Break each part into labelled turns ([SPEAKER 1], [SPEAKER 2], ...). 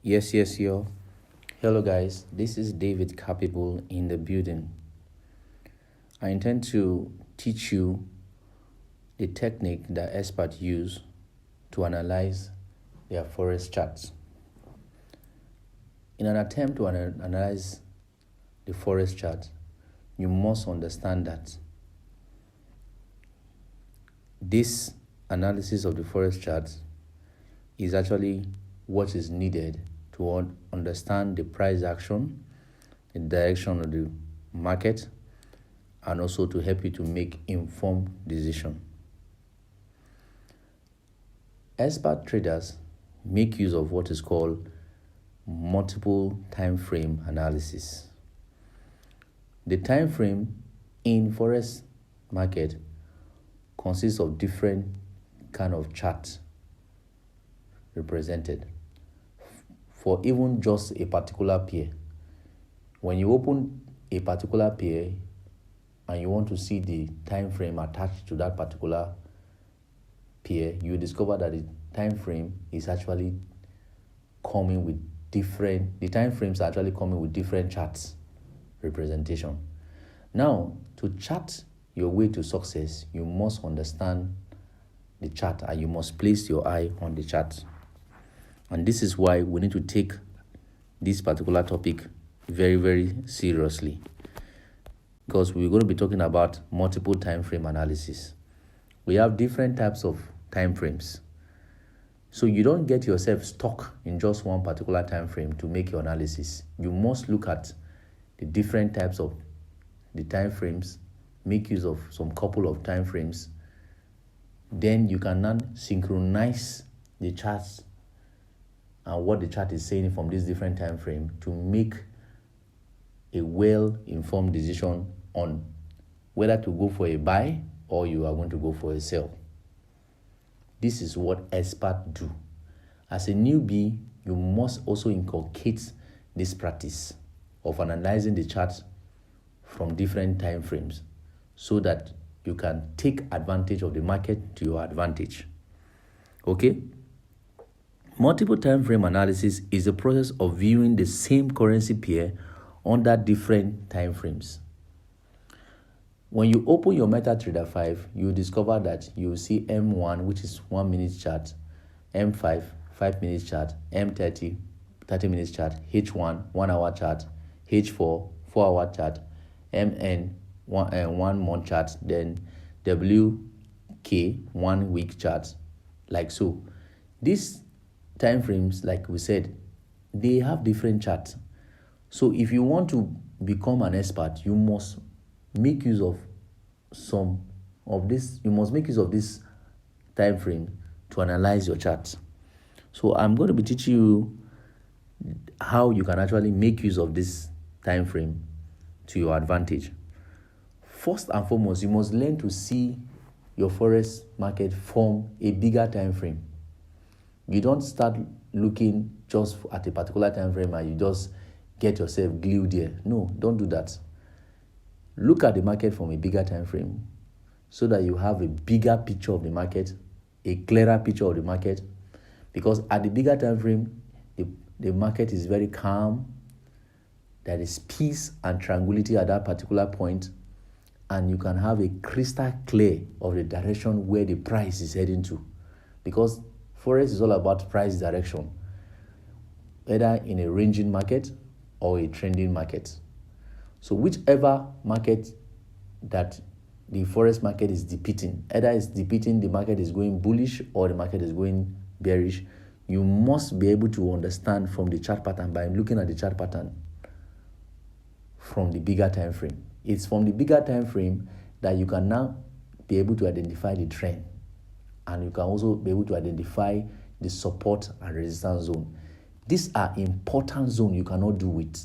[SPEAKER 1] Yo. Hello, guys. This is David Capable in the building. I intend to teach you the technique that experts use to analyze their Forex charts. In an attempt to analyze the Forex chart, you must understand that this analysis of the Forex chart is actually what is needed to understand the price action, the direction of the market, and also to help you to make informed decision. Expert traders make use of what is called multiple time frame analysis. The time frame in Forex market consists of different kind of charts represented for even just a particular pair. When you open a particular pair and you want to see the time frame attached to that particular pair, you discover that the time frame is actually coming with the time frames are actually coming with different charts representation. Now, to chart your way to success, you must understand the chart and you must place your eye on the chart. And this is why we need to take this particular topic very, very seriously, because we're going to be talking about multiple time frame analysis. We have different types of time frames. So you don't get yourself stuck in just one particular time frame to make your analysis. You must look at the different types of the time frames, make use of some couple of time frames. Then you can now synchronize the charts and what the chart is saying from this different time frame to make a well-informed decision on whether to go for a buy or you are going to go for a sell. This is what experts do. As a newbie, you must also inculcate this practice of analyzing the chart from different time frames so that you can take advantage of the market to your advantage. Okay? Multiple time frame analysis is the process of viewing the same currency pair under different time frames. When you open your MetaTrader 5, you discover that you see M1, which is 1 minute chart, M5, 5 minute chart, M30, 30 minutes chart, H1, 1 hour chart, H4, 4 hour chart, MN, 1 month chart, then WK, 1 week chart, like so. These time frames, like we said, they have different charts. So if you want to become an expert, you must make use of some of this. You must make use of this time frame to analyze your charts. So I'm going to be teaching you how you can actually make use of this time frame to your advantage. First and foremost, you must learn to see your Forex market from a bigger time frame. You don't start looking just at a particular time frame and you just get yourself glued there. No, don't do that. Look at the market from a bigger time frame so that you have a bigger picture of the market, a clearer picture of the market. Because at the bigger time frame, the market is very calm. There is peace and tranquility at that particular point, and you can have a crystal clear of the direction where the price is heading to. Because Forex is all about price direction, either in a ranging market or a trending market. So whichever market that the Forex market is depicting, either it's depicting the market is going bullish or the market is going bearish, you must be able to understand from the chart pattern by looking at the chart pattern from the bigger time frame. It's from the bigger time frame that you can now be able to identify the trend, and you can also be able to identify the support and resistance zone. These are important zones you cannot do with.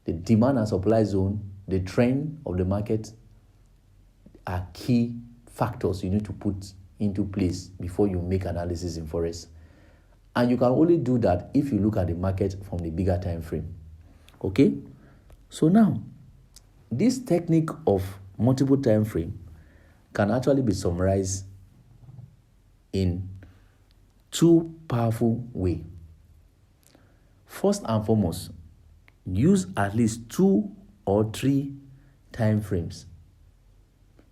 [SPEAKER 1] The demand and supply zone, the trend of the market are key factors you need to put into place before you make analysis in Forex. And you can only do that if you look at the market from the bigger time frame. Okay? So now, this technique of multiple time frame can actually be summarized in two powerful ways. first and foremost, use at least 2 or 3 time frames.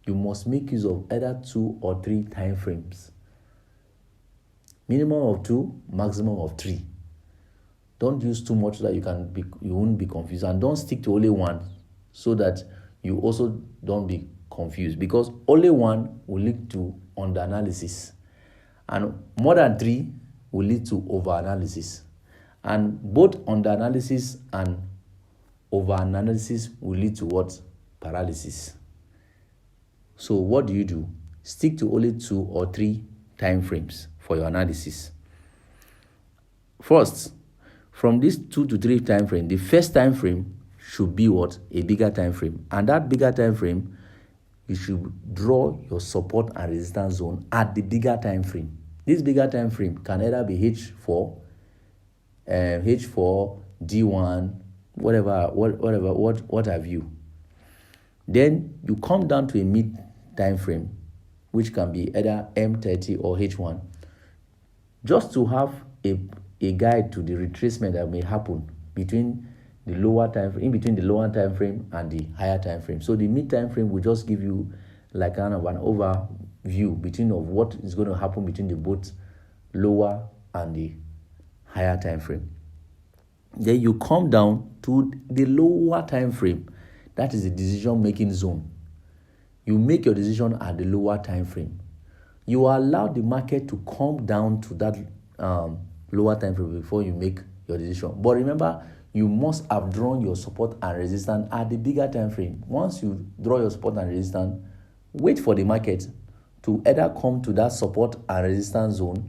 [SPEAKER 1] You must make use of either 2 or 3 time frames. Minimum of 2, maximum of 3. Don't use too much so that you won't be confused, and don't stick to only one so that you also don't be confused, because only one will lead to under-analysis, and more than 3 will lead to over-analysis, and both under-analysis and over-analysis will lead to what? Paralysis. So what do? Stick to only 2 or 3 time frames for your analysis. First, from this 2 to 3 time frame, the first time frame should be what? A bigger time frame. And that bigger time frame, you should draw your support and resistance zone at the bigger time frame. This bigger time frame can either be H4, D1, what have you. Then you come down to a mid time frame, which can be either M30 or H1, just to have a guide to the retracement that may happen between the lower time frame, in between the lower time frame and the higher time frame. So the mid time frame will just give you like kind of an overview between of what is going to happen between the both lower and the higher time frame. Then you come down to the lower time frame. That is the decision-making zone. You make your decision at the lower time frame. You allow the market to come down to that lower time frame before you make your decision. But remember, you must have drawn your support and resistance at the bigger time frame. Once you draw your support and resistance, wait for the market to either come to that support and resistance zone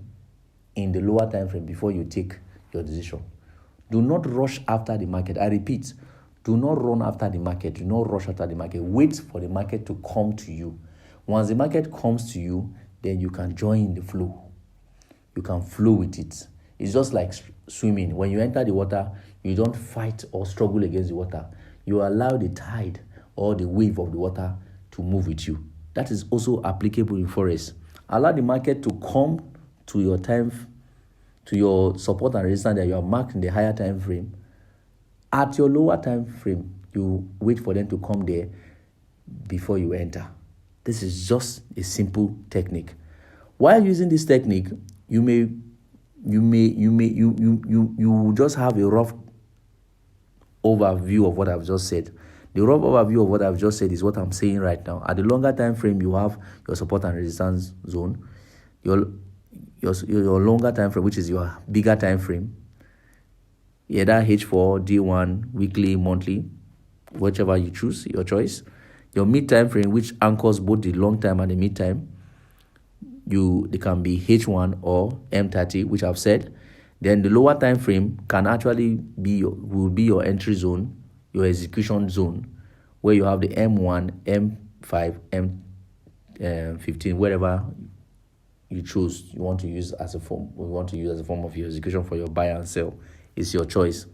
[SPEAKER 1] in the lower time frame before you take your decision. Do not rush after the market. I repeat, do not run after the market. Do not rush after the market. Wait for the market to come to you. Once the market comes to you, then you can join the flow. You can flow with it. It's just like swimming. When you enter the water, you don't fight or struggle against the water. You allow the tide or the wave of the water to move with you. That is also applicable in Forex. Allow the market to come to your time, to your support and resistance that you have marked in the higher time frame. At your lower time frame, you wait for them to come there before you enter. This is just a simple technique. While using this technique, you just have a rough overview of what I've just said. The rough overview of what I've just said is what I'm saying right now. At the longer time frame, you have your support and resistance zone. Your longer time frame, which is your bigger time frame, either H4, D1, weekly, monthly, whichever you choose, your choice. Your mid time frame, which anchors both the long time and the mid time, they can be H1 or M30, which I've said. Then the lower time frame can actually will be your entry zone, your execution zone, where you have the M1, M5, M15, wherever you choose you want to use as a form. We want to use as a form of your execution for your buy and sell. It's your choice.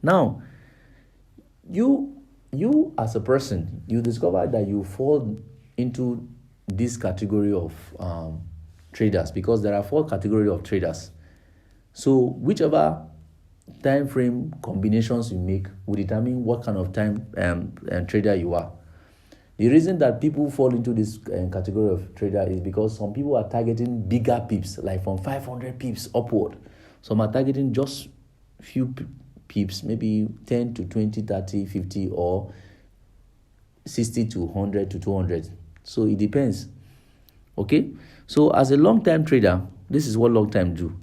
[SPEAKER 1] Now, you as a person, you discover that you fall into this category of traders, because there are 4 categories of traders. So whichever time frame combinations you make will determine what kind of time trader you are. The reason that people fall into this category of trader is because some people are targeting bigger pips, like from 500 pips upward. Some are targeting just few pips, maybe 10 to 20, 30, 50, or 60 to 100 to 200. So it depends. Okay? So as a long-time trader, this is what long-time do.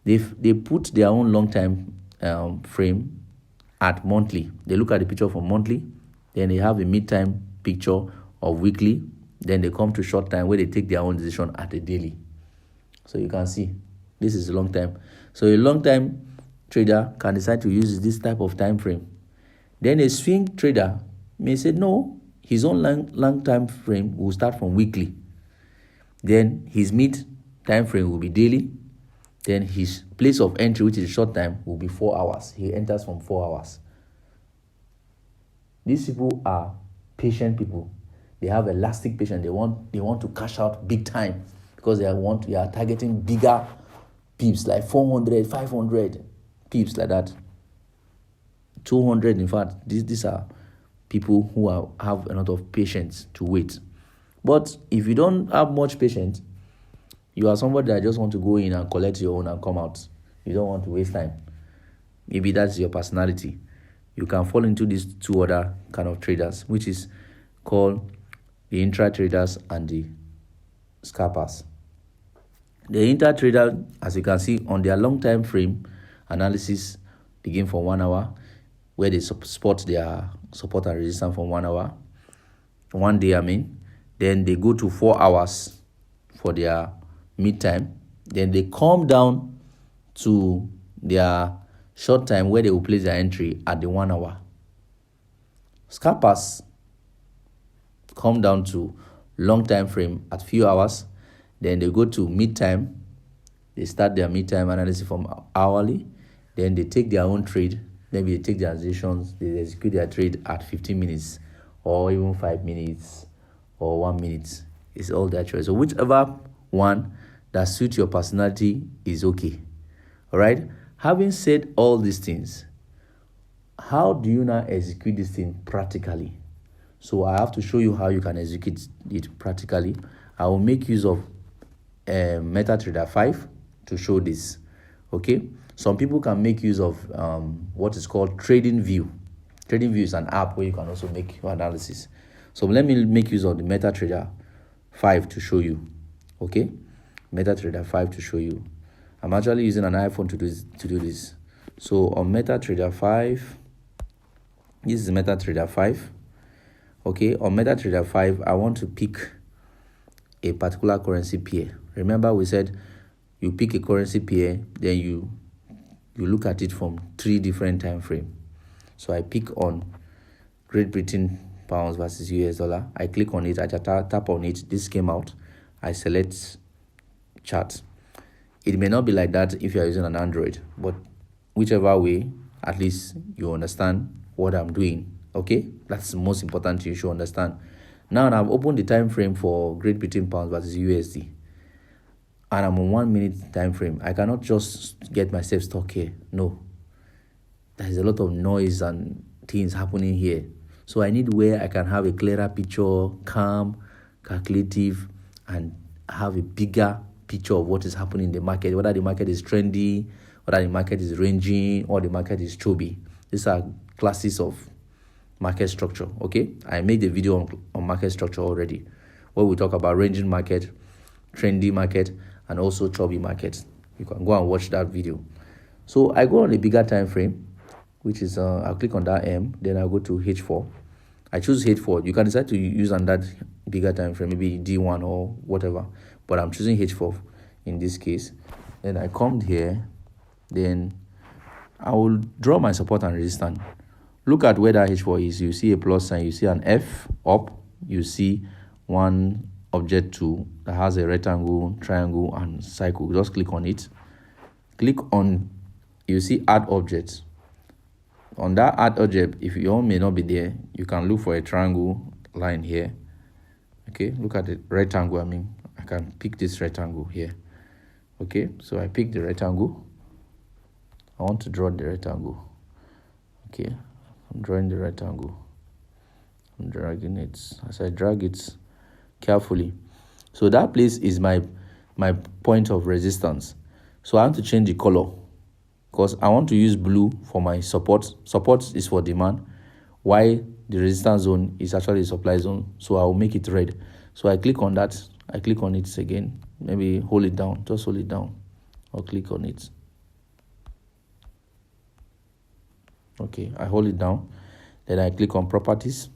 [SPEAKER 1] They put their own long-time frame at monthly. They look at the picture for monthly. Then they have a mid-time picture of weekly. Then they come to short time where they take their own decision at a daily. So you can see, this is a long time. So a long-time trader can decide to use this type of time frame. Then a swing trader may say, no, his own long time frame will start from weekly. Then his mid time frame will be daily. Then his place of entry, which is short time, will be 4 hours. He enters from 4 hours. These people are patient people. They have elastic patience. They want to cash out big time because they are targeting bigger pips like 400, 500, pips like that. 200, in fact, these are people who have a lot of patience to wait. But if you don't have much patience, you are somebody that just want to go in and collect your own and come out. You don't want to waste time. Maybe that's your personality. You can fall into these two other kind of traders, which is called the intra traders and the scalpers. The intra trader, as you can see on their long time frame analysis, begin from 1 hour, where they spot their support and resistance from 1 hour, 1 day. Then they go to 4 hours for their mid time. Then they come down to their short time, where they will place their entry at the 1 hour. Scalpers come down to long time frame at few hours. Then they go to mid time. They start their mid time analysis from hourly. Then they take their own trade. Maybe they take their decisions. They execute their trade at 15 minutes or even 5 minutes or 1 minute. It's all their choice. So whichever one that suits your personality is okay. All right. Having said all these things, how do you now execute this thing practically? So I have to show you how you can execute it practically. I will make use of MetaTrader 5 to show this. Okay. Some people can make use of what is called Trading View. Trading View is an app where you can also make your analysis. So let me make use of the MetaTrader 5 to show you. Okay. MetaTrader 5 to show you. I'm actually using an iPhone to do this. So on MetaTrader 5, this is MetaTrader 5. Okay, on MetaTrader 5, I want to pick a particular currency pair. Remember, we said you pick a currency pair, then you look at it from 3 different time frames. So I pick on Great Britain pounds versus US dollar. I click on it, I tap on it. This came out. I select chart. It may not be like that if you are using an Android, but whichever way, at least you understand what I'm doing. Okay, that's the most important thing you should understand. Now I've opened the time frame for Great Britain pounds versus USD, and I'm on 1 minute time frame. I cannot just get myself stuck here. No, there's a lot of noise and things happening here. So I need where I can have a clearer picture, calm, calculative, and have a bigger picture of what is happening in the market, whether the market is trendy, whether the market is ranging, or the market is chubby. These are classes of market structure. Okay, I made a video on market structure already, where we talk about ranging market, trendy market, and also chubby market. You can go and watch that video. So I go on a bigger time frame, which is I'll click on that M, then I'll go to H4. I choose H4. You can decide to use on that bigger time frame, maybe D1 or whatever, but I'm choosing H4 in this case. Then I come here, then I will draw my support and resistance. Look at where that H4 is. You see a plus sign, you see an F up, you see one object 2 that has a rectangle, triangle, and cycle. Just click on it. Click on, you see add objects. On that add object, if your own may not be there, you can look for a triangle line here. Okay, look at the rectangle. I can pick this rectangle here. Okay, so I pick the rectangle. I want to draw the rectangle. Okay, I'm drawing the rectangle. I'm dragging it. As I drag it carefully. So that place is my point of resistance. So I want to change the color, because I want to use blue for my support. Support is for demand, while the resistance zone is actually the supply zone. So I will make it red. So I click on that. I click on it again. Maybe hold it down. Just hold it down. Or click on it. Okay, I hold it down. Then I click on properties.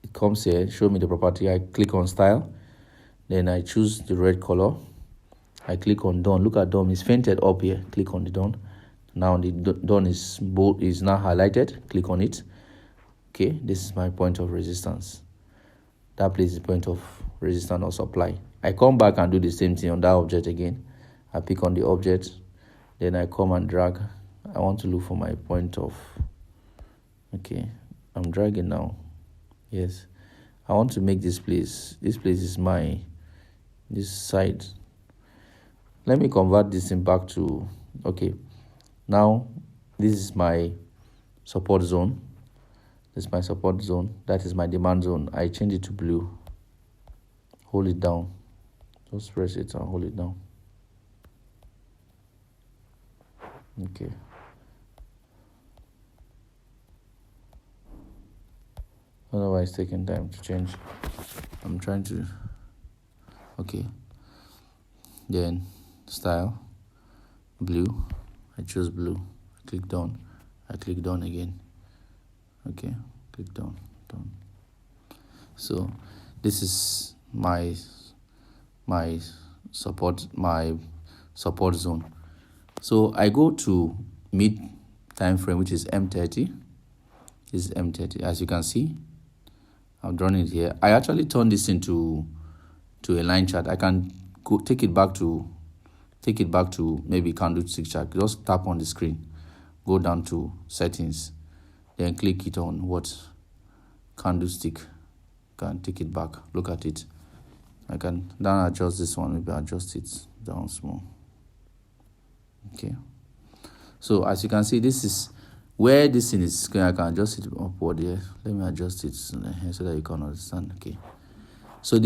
[SPEAKER 1] It comes here, show me the property. I click on style. Then I choose the red color. I click on done. Look at done. It's fainted up here. Click on the done. Now the done is bold, is now highlighted. Click on it. Okay, this is my point of resistance. That place is the point of resistance or supply. I come back and do the same thing on that object again. I pick on the object. Then I come and drag. I want to look for my point of. Okay, I'm dragging now. Yes, I want to make this place. This place is this side. Let me convert this in back to, okay, Now, this is my support zone. This is my support zone. That is my demand zone. I change it to blue. Hold it down. Just press it and hold it down. Okay. Otherwise, taking time to change. I'm trying to. Okay. Then style, blue. I choose blue. I click done. I click done again. Okay. Click done. Done. So this is my support zone. So I go to mid time frame, which is M30. This is M30. As you can see, I've drawn it here. I actually turn this into a line chart. I can go take it back to maybe candlestick chart. Just tap on the screen, go down to settings, then click it on what candlestick. Can take it back. Look at it. I can then adjust this one. Maybe adjust it down small. Okay. So as you can see, this is where this thing is. I can adjust it upward here. Let me adjust it so that you can understand. Okay. So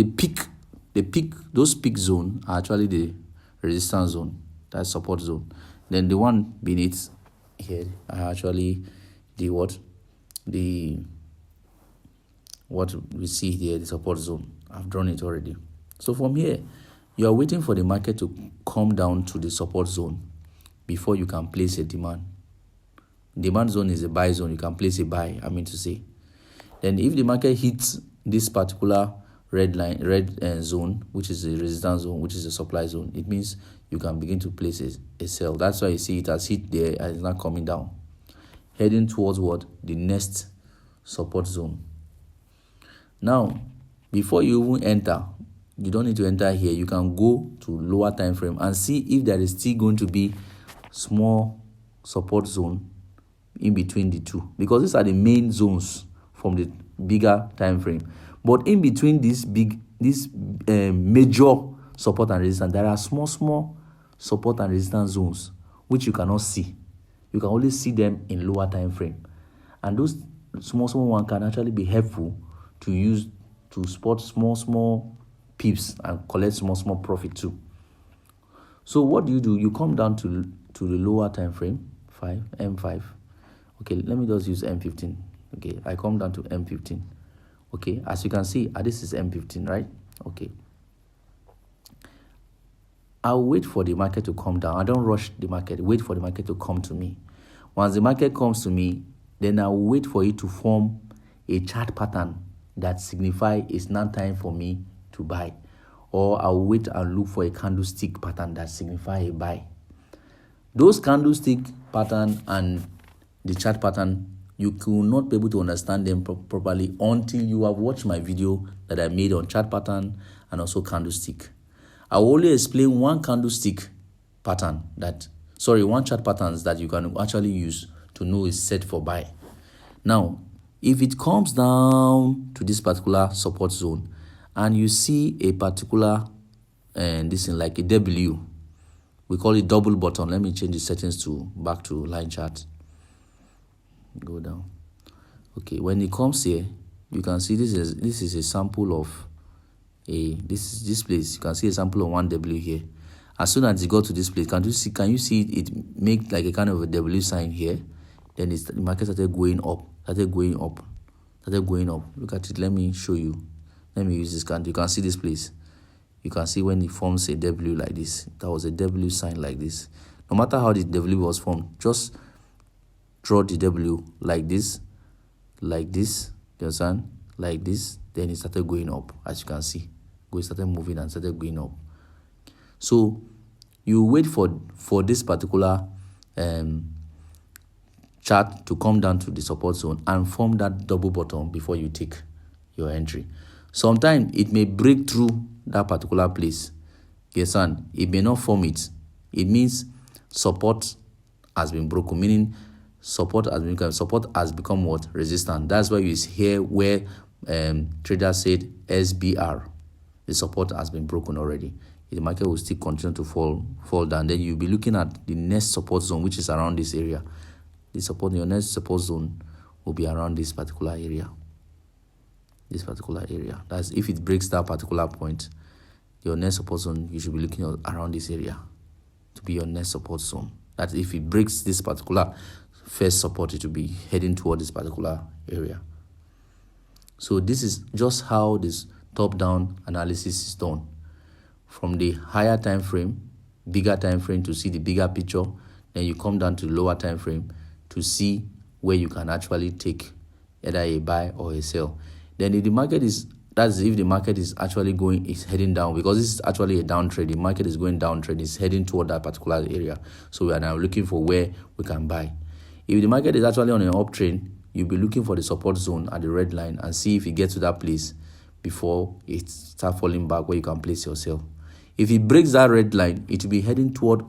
[SPEAKER 1] those peak zone are actually the resistance zone. That's support zone. Then the one beneath here are actually what we see here, the support zone. I've drawn it already. So from here, you are waiting for the market to come down to the support zone before you can place a demand. Demand zone is a buy zone. You can place a buy, to say. Then if the market hits this particular red zone, which is a resistance zone, which is a supply zone, it means you can begin to place a sell. That's why you see it has hit there and it's not coming down, heading towards what? The next support zone. Now, before you even enter, you don't need to enter here. You can go to lower time frame and see if there is still going to be small support zone in between the two, because these are the main zones from the bigger time frame. But in between this major support and resistance, there are small support and resistance zones which you cannot see. You can only see them in lower time frame, and those small one can actually be helpful to use to spot small pips and collect small profit too. So what do? You come down to the lower time frame, M5. Okay, let me just use M15. Okay, I come down to M15. Okay, as you can see, this is M15, right? Okay. I'll wait for the market to come down. I don't rush the market. Wait for the market to come to me. Once the market comes to me, then I'll wait for it to form a chart pattern that signify it's now time for me to buy. Or I'll wait and look for a candlestick pattern that signify a buy. Those candlestick pattern and the chart pattern, you will not be able to understand them properly until you have watched my video that I made on chart pattern and also candlestick. I will only explain one chart patterns that you can actually use to know it's set for buy. Now, if it comes down to this particular support zone and you see a particular this thing like a W, we call it double bottom. Let me change the settings back to line chart. Go down. Okay, when it comes here, you can see this is a sample of this place. You can see a sample of 1W here. As soon as it got to this place, can you see it make like a kind of a W sign here? Then the market started going up. Look at it. Let me show you. Let me use this candle. You can see this place. You can see when it forms a W like this. That was a W sign like this. No matter how the W was formed, just draw the W like this, you understand? Like this, then it started going up, as you can see. It started moving and started going up. So you wait for this particular chart to come down to the support zone and form that double bottom before you take your entry. Sometimes it may break through that particular place. You understand? It may not form it. It means support has been broken, meaning support has become what? Resistance. That's why you hear where traders said SBR. The support has been broken already. the market will still continue to fall down. Then you'll be looking at the next support zone, which is around this area. Your next support zone will be around this particular area. That's if it breaks that particular point, your next support zone, you should be looking around this area to be your next support zone. That if it breaks this particular first support, it will be heading toward this particular area. So this is just how this top-down analysis is done. From the higher time frame, bigger time frame, to see the bigger picture, then you come down to the lower time frame to see where you can actually take either a buy or a sell. Then if the market is actually heading down, because this is actually a downtrend. The market is going downtrend, it's heading toward that particular area. So we are now looking for where we can buy. If the market is actually on an uptrend, you'll be looking for the support zone at the red line and see if it gets to that place before it starts falling back, where you can place your sell. If it breaks that red line, it will be heading toward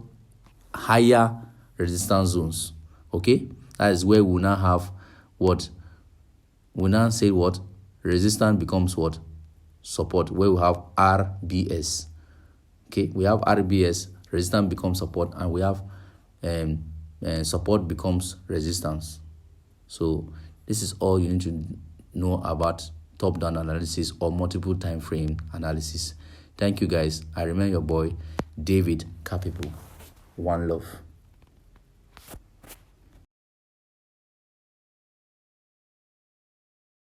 [SPEAKER 1] higher resistance zones. Okay? That is where we now have what? We now say what? Resistance becomes what? Support, where we have RBS. Okay? We have RBS, resistance becomes support, and we have support becomes resistance. So this is all you need to know about top-down analysis or multiple time frame analysis. Thank you, guys. I remain your boy, David Capable. One love.